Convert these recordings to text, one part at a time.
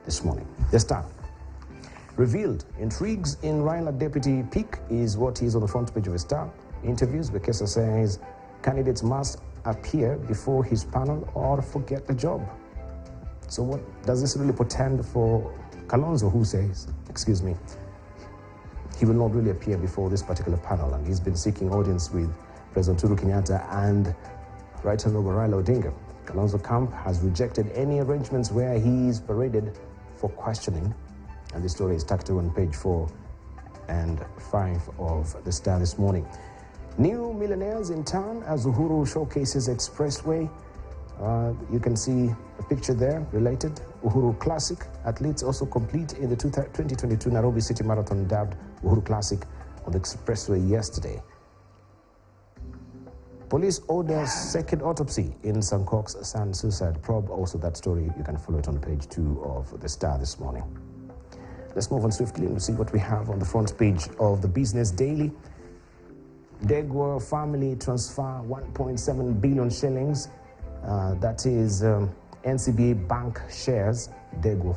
this morning. The Star. Revealed, intrigues in Raila deputy peak is what is on the front page of the Star. Interviews, Bekesa says candidates must appear before his panel or forget the job. So what does this really portend for Kalonzo, who says, he will not really appear before this particular panel, and he's been seeking audience with President Uhuru Kenyatta and Right Honorable Raila Odinga. Kalonzo camp has rejected any arrangements where he is paraded for questioning, and this story is tucked on page 4 and 5 of the Star this morning. New millionaires in town as Uhuru showcases expressway. You can see a picture there related. Uhuru Classic. Athletes also complete in the 2022 Nairobi City Marathon dubbed Uhuru Classic on the expressway yesterday. Police orders second autopsy in Sankok's son suicide probe. Also that story, you can follow it on page 2 of the Star this morning. Let's move on swiftly and see what we have on the front page of the Business Daily. Degwa family transfer 1.7 billion shillings. That is NCBA bank shares. Degwa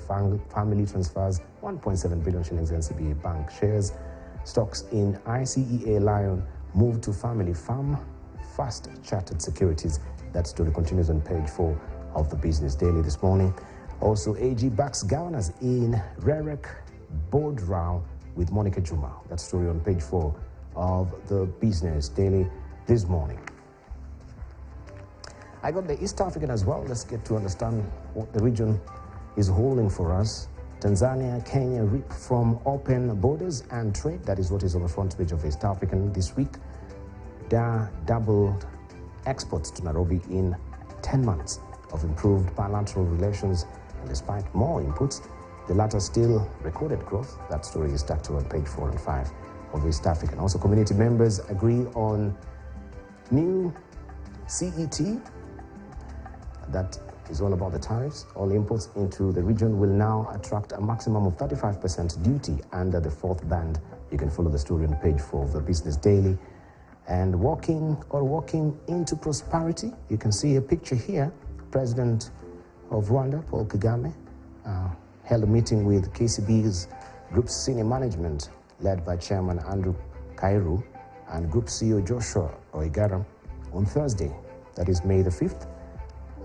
family transfers 1.7 billion shillings NCBA bank shares. Stocks in ICEA Lion moved to family farm. Fast Chartered Securities. That story continues on page 4 of the Business Daily this morning. Also, AG backs governors in Rerek board row with Monica Juma. That story on page 4 of the Business Daily this morning. I got the East African as well. Let's get to understand what the region is holding for us. Tanzania, Kenya reap from open borders and trade. That is what is on the front page of East African this week. Dar doubled exports to Nairobi in 10 months of improved bilateral relations, and despite more inputs, the latter still recorded growth. That story is tucked on page 4 and 5 of East African. Also, community members agree on new CET. That is all about the tariffs. All imports into the region will now attract a maximum of 35% duty under the 4th band. You can follow the story on page 4 of the Business Daily. And walking into prosperity, you can see a picture here. President of Rwanda, Paul Kagame, held a meeting with KCB's Group Senior Management, led by Chairman Andrew Kairu and Group CEO Joshua Oigara on Thursday, that is May the 5th.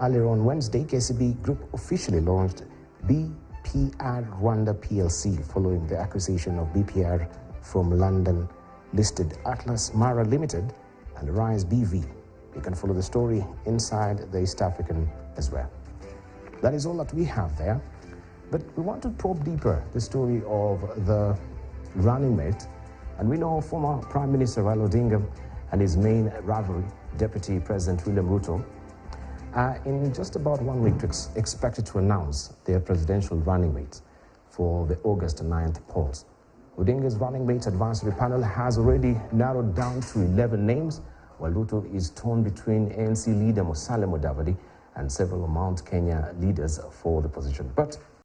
Earlier on Wednesday, KCB Group officially launched BPR Rwanda PLC following the acquisition of BPR from London-listed Atlas Mara Limited and Rise BV. You can follow the story inside the East African as well. That is all that we have there. But we want to probe deeper the story of the running mate. And we know former Prime Minister Raila Odinga and his main rival, Deputy President William Ruto, are in just about 1 week expected to announce their presidential running mates for the August 9th polls. Odinga's running mates advisory panel has already narrowed down to 11 names, while Ruto is torn between ANC leader Musalia Mudavadi and several Mount Kenya leaders for the position. But